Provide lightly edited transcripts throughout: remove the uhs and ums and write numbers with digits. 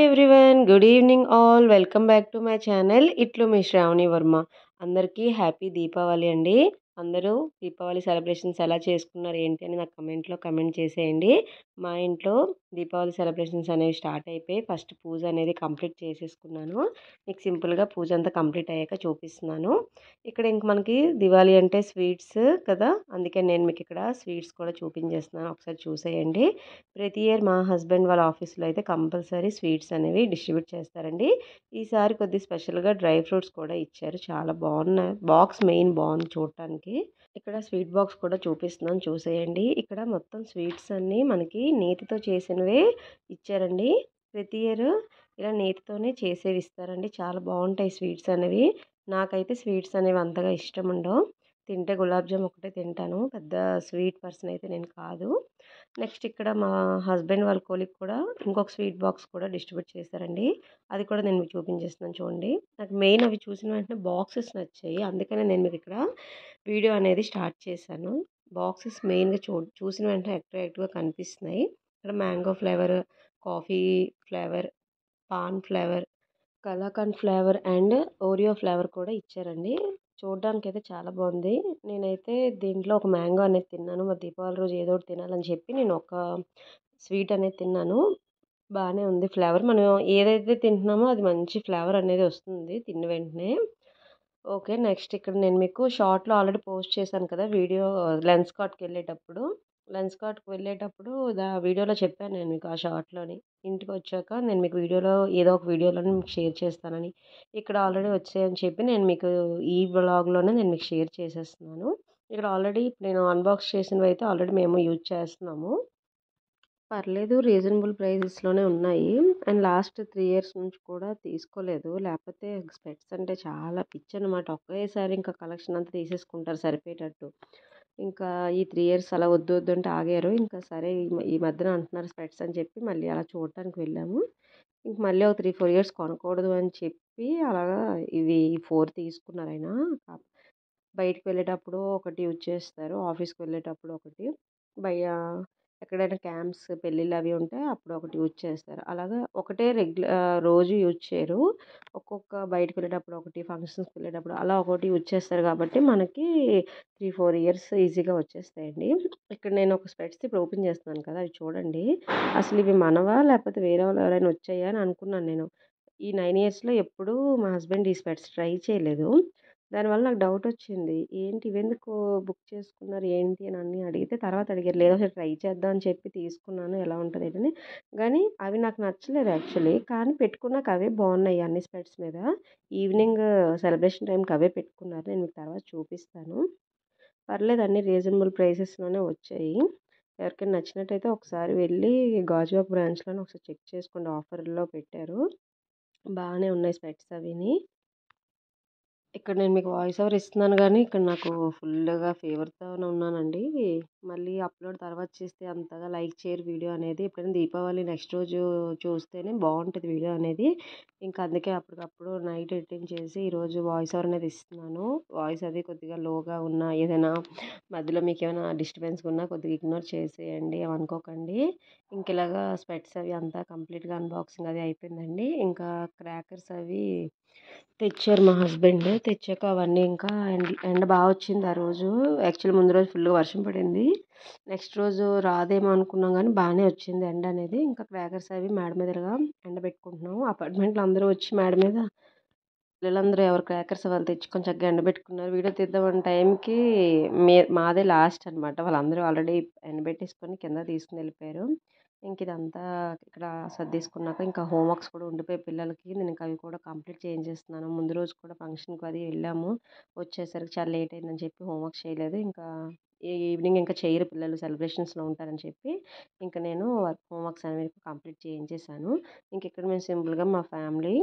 Everyone good evening all welcome back to my channel ఇట్లు మీ శ్రావణి వర్మ. అందరికీ happy Deepavali అండి. అందరూ దీపావళి సెలబ్రేషన్స్ ఎలా చేసుకున్నారు ఏంటి అని నాకు కమెంట్లో కమెంట్ చేసేయండి. మా ఇంట్లో దీపావళి సెలబ్రేషన్స్ అనేవి స్టార్ట్ అయిపోయి ఫస్ట్ పూజ అనేది కంప్లీట్ చేసేసుకున్నాను. మీకు సింపుల్గా పూజ అంతా కంప్లీట్ అయ్యాక చూపిస్తున్నాను. ఇక్కడ ఇంక మనకి దివాళీ అంటే స్వీట్స్ కదా, అందుకే నేను మీకు ఇక్కడ స్వీట్స్ కూడా చూపించేస్తున్నాను, ఒకసారి చూసేయండి. ప్రతి ఇయర్ మా హస్బెండ్ వాళ్ళ ఆఫీస్లో అయితే కంపల్సరీ స్వీట్స్ అనేవి డిస్ట్రిబ్యూట్ చేస్తారండి. ఈసారి కొద్ది స్పెషల్గా డ్రై ఫ్రూట్స్ కూడా ఇచ్చారు, చాలా బాగున్నాయి. బాక్స్ మెయిన్ బాగుంది చూడటానికి. ఇక్కడ స్వీట్ బాక్స్ కూడా చూపిస్తున్నాను, చూసేయండి. ఇక్కడ మొత్తం స్వీట్స్ అన్నీ మనకి నేతితో చేసినవే ఇచ్చారండి. ప్రతి ఇయర్ ఇలా నేతితోనే చేసేవి ఇస్తారండి, చాలా బాగుంటాయి స్వీట్స్ అనేవి. నాకైతే స్వీట్స్ అనేవి అంతగా ఇష్టం ఉండవు, తింటే గులాబ్ జామ్ ఒకటే తింటాను, పెద్ద స్వీట్ పర్సన్ అయితే నేను కాదు. నెక్స్ట్ ఇక్కడ మా హస్బెండ్ వాళ్ళ కోలికి కూడా ఇంకొక స్వీట్ బాక్స్ కూడా డిస్ట్రిబ్యూట్ చేశారండి. అది కూడా నేను మీకు చూపించేస్తున్నాను చూడండి. నాకు మెయిన్ అవి చూసిన వెంటనే బాక్సెస్ నచ్చాయి, అందుకనే నేను మీకు ఇక్కడ వీడియో అనేది స్టార్ట్ చేశాను. బాక్సెస్ మెయిన్గా చూసిన వెంటనే అట్రాక్టివ్గా కనిపిస్తున్నాయి. ఇక్కడ mango flavour, coffee flavour, pan flavour, kalakand flavour and Oreo flavour కూడా ఇచ్చారండి. చూడడానికి అయితే చాలా బాగుంది. నేనైతే దీంట్లో ఒక మ్యాంగో అనేది తిన్నాను. మరి దీపావళి రోజు ఏదో ఒకటి తినాలని చెప్పి నేను ఒక స్వీట్ అనేది తిన్నాను. బాగానే ఉంది ఫ్లేవర్. మనం ఏదైతే తింటున్నామో అది మంచి ఫ్లేవర్ అనేది వస్తుంది తిన్న వెంటనే. ఓకే, నెక్స్ట్ ఇక్కడ నేను మీకు షార్ట్లో ఆల్రెడీ పోస్ట్ చేశాను కదా వీడియో, లెన్స్ కార్ట్కి వెళ్ళేటప్పుడు. లెన్స్ కార్ట్కి వెళ్ళేటప్పుడు వీడియోలో చెప్పాను నేను మీకు ఆ షార్ట్లోని. ఇంటికి వచ్చాక నేను మీకు వీడియోలో ఏదో ఒక వీడియోలోనే మీకు షేర్ చేస్తానని. ఇక్కడ ఆల్రెడీ వచ్చాయని చెప్పి నేను మీకు ఈ వ్లాగ్లోనే నేను మీకు షేర్ చేసేస్తున్నాను. ఇక్కడ ఆల్రెడీ నేను అన్బాక్స్ చేసినవి అయితే ఆల్రెడీ మేము యూజ్ చేస్తున్నాము. పర్లేదు, రీజనబుల్ ప్రైజెస్లోనే ఉన్నాయి. అండ్ లాస్ట్ 3 ఇయర్స్ నుంచి కూడా తీసుకోలేదు, లేకపోతే స్పెట్స్ అంటే చాలా పిచ్చి అనమాట. ఒకేసారి ఇంకా కలెక్షన్ అంతా తీసేసుకుంటారు సరిపోయేటట్టు. ఇంకా ఈ 3 ఇయర్స్ అలా వద్దు వద్దు అంటే ఆగారు. ఇంకా సరే ఈ మధ్యన అంటున్నారు స్పెట్స్ అని చెప్పి మళ్ళీ అలా చూడటానికి వెళ్ళాము. ఇంక మళ్ళీ ఒక 3-4 ఇయర్స్ కొనకూడదు అని చెప్పి అలాగా ఇవి 4 తీసుకున్నారు ఆయన. బయటికి వెళ్ళేటప్పుడు ఒకటి యూజ్ చేస్తారు, ఆఫీస్కి వెళ్ళేటప్పుడు ఒకటి, బయ ఎక్కడైనా క్యాంప్స్ పెళ్ళిళ్ళు అవి ఉంటే అప్పుడు ఒకటి యూజ్ చేస్తారు. అలాగా ఒకటే రోజు యూజ్ చేయరు. ఒక్కొక్క బయటకు వెళ్ళేటప్పుడు ఒకటి, ఫంక్షన్స్కి వెళ్ళేటప్పుడు అలా ఒకటి యూజ్ చేస్తారు. కాబట్టి మనకి 3-4 ఇయర్స్ ఈజీగా వచ్చేస్తాయండి. ఇక్కడ నేను ఒక స్పెట్స్ ఇప్పుడు ఓపెన్ చేస్తున్నాను కదా, అవి చూడండి. అసలు ఇవి మనవా లేకపోతే వేరే వాళ్ళు ఎవరైనా వచ్చాయా అని అనుకున్నాను నేను. ఈ 9 ఇయర్స్లో ఎప్పుడూ మా హస్బెండ్ ఈ స్పెట్స్ ట్రై చేయలేదు. దానివల్ల నాకు డౌట్ వచ్చింది, ఏంటి ఇవెందుకు బుక్ చేసుకున్నారు ఏంటి అని అన్నీ అడిగితే తర్వాత అడిగారు, లేదు ఒకసారి ట్రై చేద్దాం అని చెప్పి తీసుకున్నాను, ఎలా ఉంటుంది ఏంటని. కానీ అవి నాకు నచ్చలేదు యాక్చువల్లీ. కానీ పెట్టుకున్నాక అవే బాగున్నాయి అన్ని స్పెట్స్ మీద. ఈవినింగ్ సెలబ్రేషన్ టైంకి అవే పెట్టుకున్నారు, నేను మీకు తర్వాత చూపిస్తాను. పర్లేదు, అన్ని రీజనబుల్ ప్రైసెస్లోనే వచ్చాయి. ఎవరికైనా నచ్చినట్టయితే ఒకసారి వెళ్ళి గాజువాక్ బ్రాంచ్లోనే ఒకసారి చెక్ చేసుకోండి, ఆఫర్లో పెట్టారు. బాగానే ఉన్నాయి స్పెట్స్ అవిని. ఇక్కడ నేను మీకు వాయిస్ ఓవర్ ఇస్తున్నాను కానీ ఇక్కడ నాకు ఫుల్గా ఫీవర్తోనే ఉన్నానండి. మళ్ళీ అప్లోడ్ తర్వాత చేస్తే అంతగా లైక్ చేయరు వీడియో అనేది. ఎప్పుడైనా దీపావళి నెక్స్ట్ రోజు చూస్తేనే బాగుంటుంది వీడియో అనేది. ఇంకా అందుకే అప్పటికప్పుడు నైట్ ఎడిటింగ్ చేసి ఈరోజు వాయిస్ ఓవర్ అనేది ఇస్తున్నాను. వాయిస్ అది కొద్దిగా లోగా ఉన్నా, ఏదైనా మధ్యలో మీకు ఏమైనా డిస్టర్బెన్స్ ఉన్నా కొద్దిగా ఇగ్నోర్ చేసేయండి, ఏమనుకోకండి. ఇంక ఇలాగా స్పెట్స్ అవి అంతా కంప్లీట్గా అన్బాక్సింగ్ అది అయిపోయిందండి. ఇంకా క్రాకర్స్ అవి తెచ్చారు మా హస్బెండ్. తెచ్చాక అవన్నీ ఇంకా ఎండ బాగా వచ్చింది ఆ రోజు. యాక్చువల్లీ ముందు రోజు ఫుల్గా వర్షం పడింది, నెక్స్ట్ రోజు రాదేమో అనుకున్నాం కానీ బాగానే వచ్చింది ఎండ అనేది. ఇంకా క్రాకర్స్ అవి మేడ మీదగా ఎండబెట్టుకుంటున్నాము. అపార్ట్మెంట్లో అందరూ వచ్చి మేడ మీద పిల్లలందరూ ఎవరు క్రాకర్స్ వాళ్ళు తెచ్చుకొని చక్కగా ఎండబెట్టుకున్నారు. వీడియో తీద్దామన్న టైంకి మాదే లాస్ట్ అనమాట. వాళ్ళందరూ ఆల్రెడీ ఎండబెట్టేసుకొని కింద తీసుకుని వెళ్ళిపోయారు. ఇంక ఇదంతా ఇక్కడ సర్దేసుకున్నాక ఇంకా హోంవర్క్స్ కూడా ఉండిపోయి పిల్లలకి, నేను ఇంకా అవి కూడా కంప్లీట్ చేయించేస్తున్నాను. ముందు రోజు కూడా ఫంక్షన్కి అది వెళ్ళాము, వచ్చేసరికి చాలా లేట్ అయిందని చెప్పి హోంవర్క్స్ చేయలేదు. ఇంకా ఈవినింగ్ ఇంకా చేయరు పిల్లలు, సెలబ్రేషన్స్లో ఉంటారని చెప్పి ఇంకా నేను హోంవర్క్స్ అనేవి కంప్లీట్ చేయించేసాను. ఇంక ఇక్కడ మేము సింపుల్గా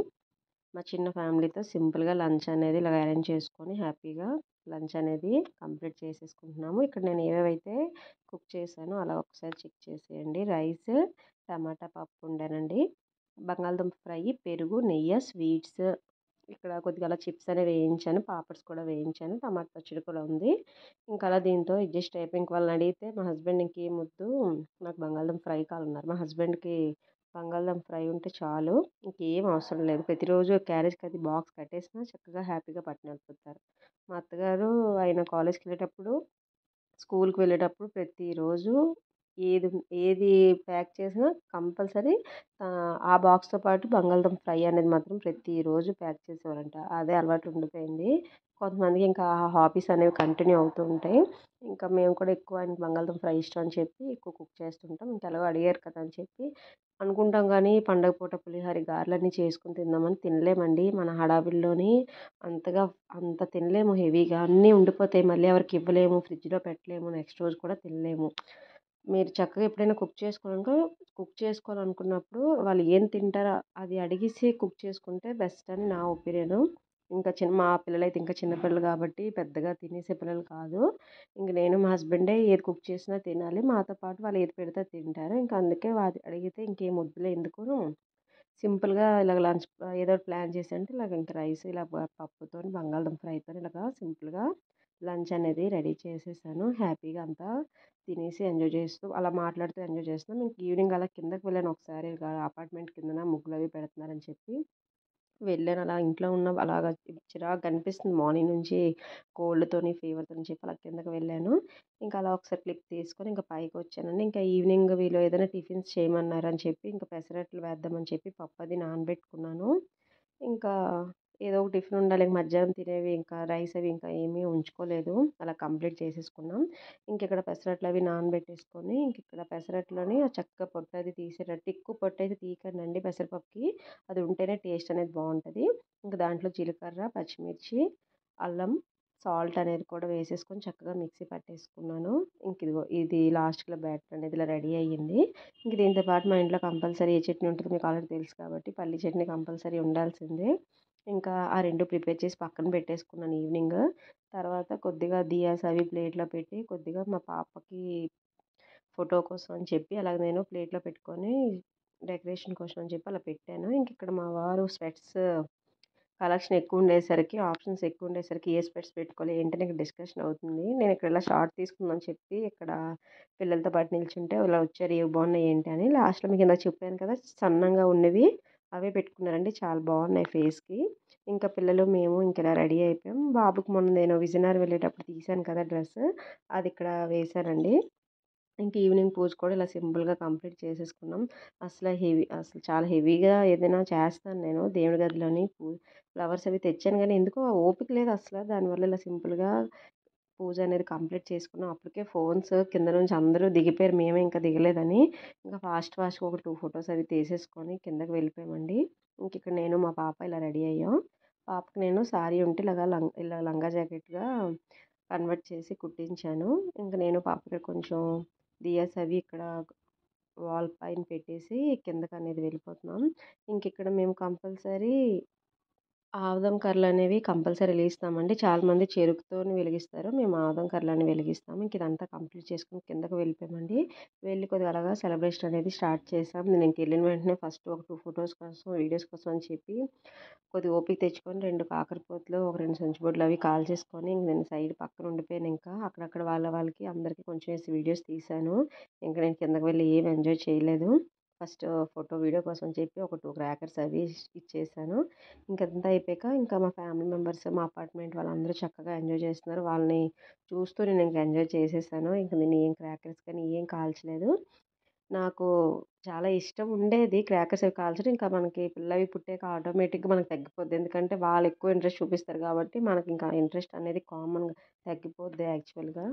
మా చిన్న ఫ్యామిలీతో సింపుల్గా లంచ్ అనేది ఇలా అరేంజ్ చేసుకొని హ్యాపీగా లంచ్ అనేది కంప్లీట్ చేసేసుకుంటున్నాము. ఇక్కడ నేను ఏవేవైతే కుక్ చేశానో అలా ఒకసారి చెక్ చేసేయండి. రైస్, టమాటా పప్పు వండానండి, బంగాళదుంప ఫ్రై, పెరుగు, నెయ్యి, స్వీట్స్, ఇక్కడ కొద్దిగా అలా చిప్స్ అనేవి వేయించాను, పాపడ్స్ కూడా వేయించాను, టమాటా పచ్చడి కూడా ఉంది. ఇంకా అలా దీంతో అడ్జస్ట్ అయిపోయి ఇంక వాళ్ళని అడిగితే మా హస్బెండ్ ఇంకేం వద్దు నాకు బంగాళదుంప ఫ్రై కావాలన్నారు. మా హస్బెండ్కి బంగాళదుంప ఫ్రై ఉంటే చాలు. ఇంకేం అవసరం లేదు. ప్రతిరోజు క్యారేజ్‌కి అది బాక్స్ కట్టేసినా చక్కగా హ్యాపీగా పట్టుకొని వెళ్ళిపోతారు. మా అత్తగారు ఆయన కాలేజ్‌కెళ్ళేటప్పుడు, స్కూల్‌కి వెళ్ళేటప్పుడు ప్రతిరోజు ఏది ఏది ప్యాక్ చేసినా కంపల్సరీ ఆ బాక్స్‌తో పాటు బంగాళదుంప ఫ్రై అనేది మాత్రం ప్రతిరోజు ప్యాక్ చేసేవారంట. అదే అలవాటు ఉండిపోయింది. కొంతమందికి ఇంకా ఆ హాబీస్ అనేవి కంటిన్యూ అవుతూ ఉంటాయి. ఇంకా మేము కూడా ఎక్కువ ఆయనకి బంగాళదుంప ఫ్రై ఇష్టం అని చెప్పి ఎక్కువ కుక్ చేస్తుంటాం. ఇంకా ఎలాగో అడిగారు కదా అని చెప్పి అనుకుంటాం కానీ పండగ పూట పులిహోర, గారెలన్నీ చేసుకొని తిందామని తినలేమండి. మన హడావిడిలోని అంతగా అంత తినలేము హెవీగా. అన్నీ ఉండిపోతాయి. మళ్ళీ ఎవరికి ఇవ్వలేము. ఫ్రిడ్జ్‌లో పెట్టలేము. నెక్స్ట్ రోజు కూడా తినలేము. మీరు చక్కగా ఎప్పుడైనా కుక్ చేసుకోవాలనుకున్నప్పుడు వాళ్ళు ఏం తింటారో అది అడిగేసి కుక్ చేసుకుంటే బెస్ట్ అని నా ఒపీనియను. ఇంకా మా పిల్లలైతే ఇంకా చిన్న పిల్లలు కాబట్టి పెద్దగా తినేసే పిల్లలు కాదు. ఇంక నేను మా హస్బెండే ఏది కుక్ చేసినా తినాలి. మాతో పాటు వాళ్ళు ఏది పెడితే అది తింటారు. ఇంక అందుకే అడిగితే ఇంకేం వద్దులే ఎందుకు సింపుల్‌గా ఇలాగ లంచ్ ఏదో ఒకటి ప్లాన్ చేసంటే ఇలాగ ఇంక రైస్ ఇలా పప్పుతోని బంగాళదుంప ఫ్రైతోని ఇలాగా సింపుల్‌గా లంచ్ అనేది రెడీ చేసేసాను. హ్యాపీగా అంతా తినేసి ఎంజాయ్ చేస్తూ అలా మాట్లాడుతూ ఎంజాయ్ చేస్తున్నాం. ఇంక ఈవినింగ్ అలా కిందకి వెళ్ళాను ఒకసారి ఇక అపార్ట్మెంట్ కిందన ముగ్గులవి పెడుతున్నారని చెప్పి వెళ్ళాను. అలా ఇంట్లో ఉన్న అలాగా చిరాకుగా అనిపిస్తుంది మార్నింగ్ నుంచి కోల్డ్‌తోని, ఫీవర్‌తోని చెప్పి అలా కిందకి వెళ్ళాను. ఇంకా అలా ఒకసారి క్లిప్ తీసుకొని ఇంకా పైకొచ్చానండి. ఇంకా ఈవినింగ్ వీళ్ళు ఏదైనా టిఫిన్స్ చేయమన్నారని చెప్పి ఇంకా పెసరట్లు వేద్దామని చెప్పి పప్పు అది నానబెట్టుకున్నాను. ఇంకా ఏదో ఒక టిఫిన్ ఉండాలి. మధ్యాహ్నం తినేవి ఇంకా రైస్ అవి ఇంకా ఏమీ ఉంచుకోలేదు. అలా కంప్లీట్ చేసేసుకున్నాం. ఇంకిక్కడ పెసరట్లు అవి నానబెట్టేసుకొని ఇంకిక్కడ పెసరట్లోని చక్కగా పొట్టు అది తీసేటట్టు ఎక్కువ పొట్టయితే తీయకండండి పెసరపప్పుకి. అది ఉంటేనే టేస్ట్ అనేది బావుంటది. ఇంక దాంట్లో జీలకర్ర, పచ్చిమిర్చి, అల్లం, సాల్ట్ అనేది కూడా వేసేసుకొని చక్కగా మిక్సీ పట్టేసుకున్నాను. ఇంకిదిగో ఇది లాస్ట్‌లో బ్యాటర్ అనేది ఇలా రెడీ అయ్యింది. ఇంక దీంతో పాటు మా ఇంట్లో కంపల్సరీ ఏ చట్నీ ఉంటదో మీకు ఆల్రెడీ తెలుసు కాబట్టి పల్లి చట్నీ కంపల్సరీ ఉండాల్సిందే. ఇంకా ఆ 2 ప్రిపేర్ చేసి పక్కన పెట్టేసుకున్నాను ఈవినింగ్. తర్వాత కొద్దిగా దియాస్ అవి ప్లేట్‌లో పెట్టి కొద్దిగా మా పాపకి ఫోటో కోసం అని చెప్పి అలాగ నేను ప్లేట్‌లో పెట్టుకొని డెకరేషన్ కోసం అని చెప్పి అలా పెట్టాను. ఇంకిక్కడ మా వారు స్పెట్స్ కలెక్షన్ ఎక్కువుండేసరికి, ఆప్షన్స్ ఎక్కువుండేసరికి ఏ స్పెట్స్ పెట్టుకోవాలి ఏంటని ఇక్కడ డిస్కషన్ అవుతుంది. నేనిక్కడ ఇలా షార్ట్ తీసుకుందామని చెప్పి ఇక్కడ పిల్లలతో పాటు నిల్చుంటే ఇలా వచ్చారు ఏవి బాగున్నాయి ఏంటి అని. లాస్ట్‌లో మీకు ఇందాక చెప్పాను కదా! సన్నంగా ఉన్నవి అవే పెట్టుకున్నారండి. చాలా బాగున్నాయి ఫేస్‌కి. ఇంకా పిల్లలు మేము ఇంక ఇలా రెడీ అయిపోయాం. బాబుకి మొన్న నేను విజయనగరం వెళ్ళేటప్పుడు తీశాను కదా డ్రెస్ అది ఇక్కడ వేశానండి. ఇంక ఈవినింగ్ పూజ కూడా ఇలా సింపుల్‌గా కంప్లీట్ చేసేసుకున్నాం. అసలు చాలా హెవీగా ఏదైనా చేస్తాను నేను దేవుడి గదిలోని ఫ్లవర్స్ అవి తెచ్చాను గానీ ఎందుకో ఓపిక లేదు అసల. దానివల్ల ఇలా సింపుల్‌గా పూజ అనేది కంప్లీట్ చేసుకున్నాం. అప్పటికే ఫోన్స్ కింద నుంచి అందరూ దిగిపోయారు. మేమే ఇంకా దిగలేదని. ఇంకా ఫాస్ట్‌గా ఒక 2 ఫోటోస్ అవి తీసేసుకొని కిందకి వెళ్ళిపోయామండి. ఇంకిక్కడ నేను మా పాప ఇలా రెడీ అయ్యాం. పాపకి నేను సారీ ఉంటే ఇలా లంగా జాకెట్‌గా కన్వర్ట్ చేసి కుట్టించాను. ఇంక నేను పాప ఇక్కడ కొంచెం దియాస్ అవి ఇక్కడ వాల్ పైన పెట్టేసి కిందకనేది వెళ్ళిపోతున్నాం. ఇంకిక్కడ మేము కంపల్సరీ ఆముదం కర్రలనేవి కంపల్సరీ వెలిగిస్తామండి. చాలామంది చెరుకుతోని వెలిగిస్తారు. మేము ఆముదం కర్రలని వెలిగిస్తాము. ఇంక ఇదంతా కంప్లీట్ చేసుకొని కిందకి వెళ్ళిపోయామండి. వెళ్ళి కొద్దిగా అలాగా సెలబ్రేషన్ అనేది స్టార్ట్ చేసాం. నేను ఇంకెళ్ళిన వెంటనే ఫస్ట్ ఒక 2 ఫోటోస్ కోసం, వీడియోస్ కోసం అని చెప్పి కొద్దిగా ఓపిక తెచ్చుకొని 2 కాకరపోతులు, ఒక 2 సంచిబుడ్లు అవి కాల్చేసుకొని ఇంక నేను సైడ్ పక్కన ఉండిపోయాను ఇంకా. అక్కడక్కడ వాళ్ళకి అందరికీ కొంచెం వీడియోస్ తీశాను. ఇంక నేను కిందకి వెళ్ళి ఏమి ఎంజాయ్ చేయలేదు. ఫస్ట్ ఫోటో, వీడియో కోసం అని చెప్పి ఒక 2 క్రాకర్స్ అవి ఇచ్చేసాను. ఇంకంతా అయిపోయాక ఇంకా మా ఫ్యామిలీ మెంబర్స్, మా అపార్ట్మెంట్ వాళ్ళందరూ చక్కగా ఎంజాయ్ చేస్తున్నారు. వాళ్ళని చూస్తూ నేను ఇంక ఎంజాయ్ చేసేసాను. ఇంక నేను ఏం క్రాకర్స్ కానీ ఏం కాల్చలేదు. నాకు చాలా ఇష్టం ఉండేది క్రాకర్స్ అవి కాల్చడం. ఇంకా మనకి పిల్లవి పుట్టాక ఆటోమేటిక్‌గా మనకు తగ్గిపోద్ది. ఎందుకంటే వాళ్ళు ఎక్కువ ఇంట్రెస్ట్ చూపిస్తారు కాబట్టి మనకింకా ఇంట్రెస్ట్ అనేది కామన్‌గా తగ్గిపోద్ది యాక్చువల్‌గా.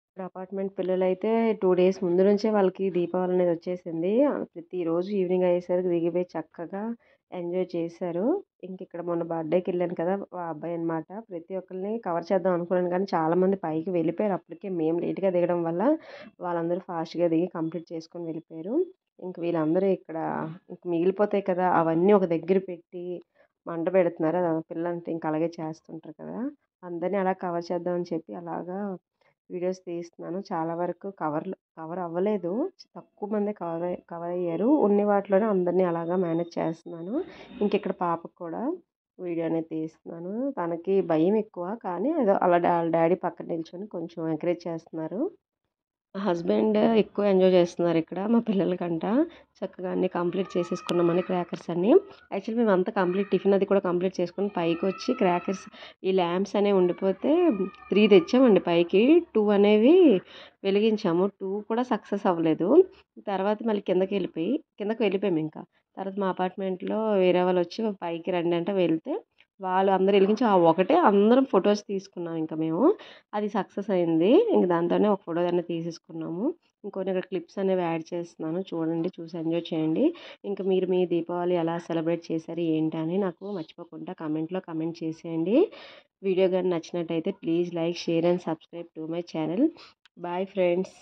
ఇప్పుడు అపార్ట్మెంట్ పిల్లలైతే 2 డేస్ ముందు నుంచే వాళ్ళకి దీపావళి అనేది వచ్చేసింది. ప్రతిరోజు ఈవినింగ్ అయ్యేసరికి దిగిపోయి చక్కగా ఎంజాయ్ చేశారు. ఇంకిక్కడ మొన్న బర్త్‌డేకెళ్ళాను కదా! ఆ అబ్బాయి అనమాట. ప్రతి ఒక్కళ్ళని కవర్ చేద్దాం అనుకున్నాను కానీ చాలామంది పైకి వెళ్ళిపోయారు అప్పటికే. మేము లేట్‌గా దిగడం వల్ల వాళ్ళందరూ ఫాస్ట్‌గా దిగి కంప్లీట్ చేసుకొని వెళ్ళిపోయారు. ఇంక వీళ్ళందరూ ఇక్కడ ఇంక మిగిలిపోతాయి కదా! అవన్నీ ఒక దగ్గర పెట్టి మంట పెడుతున్నారు. పిల్లలంటే ఇంక అలాగే చేస్తుంటారు కదా! అందరిని అలా కవర్ చేద్దామని చెప్పి అలాగా వీడియోస్ తీస్తున్నాను. చాలా వరకు కవర్ అవ్వలేదు. తక్కువ మందే కవర్ అయ్యారు. ఉన్న వాటిలోనే అందరిని అలాగా మేనేజ్ చేస్తున్నాను. ఇంకిక్కడ పాపకు కూడా వీడియో అనేది తీస్తున్నాను. తనకి భయం ఎక్కువ. కానీ ఏదో అలా ఆళ్ళ డ్యాడీ పక్కన నిల్చొని కొంచెం ఎంకరేజ్ చేస్తున్నారు. మా హస్బెండ్ ఎక్కువ ఎంజాయ్ చేస్తున్నారు ఇక్కడ మా పిల్లల కంట. చక్కగా అన్నీ కంప్లీట్ చేసేసుకున్నామని క్రాకర్స్ అన్నీ. యాక్చువల్లీ మేమంతా కంప్లీట్ టిఫిన్ అది కూడా కంప్లీట్ చేసుకొని పైకొచ్చి క్రాకర్స్ ఈ ల్యాంప్స్ అనేవి ఉండిపోతే 3 తెచ్చామండి పైకి. 2 అనేవి వెలిగించాము. 2 కూడా సక్సెస్ అవ్వలేదు. తర్వాత మళ్ళీ కిందకి వెళ్ళిపోయాము ఇంకా. తర్వాత మా అపార్ట్మెంట్లో వేరే వాళ్ళు వచ్చి పైకి రండి అంటే వెళ్తే వాళ్ళు అందరూ వెలిగించి ఆ ఒకటే అందరం ఫొటోస్ తీసుకున్నాం ఇంకా మేము. అది సక్సెస్ అయింది. ఇంక దాంతోనే ఒక ఫోటో అనేది తీసేసుకున్నాము. ఇంకొన్ని ఇక్కడ క్లిప్స్ అనేవి యాడ్ చేస్తున్నాను. చూడండి, చూసి ఎంజాయ్ చేయండి. ఇంకా మీరు మీ దీపావళి ఎలా సెలబ్రేట్ చేశారు ఏంటి అని నాకు మర్చిపోకుండా కామెంట్లో కామెంట్ చేసేయండి. వీడియో కానీ నచ్చినట్టయితే please like, share and subscribe to my channel. Bye friends.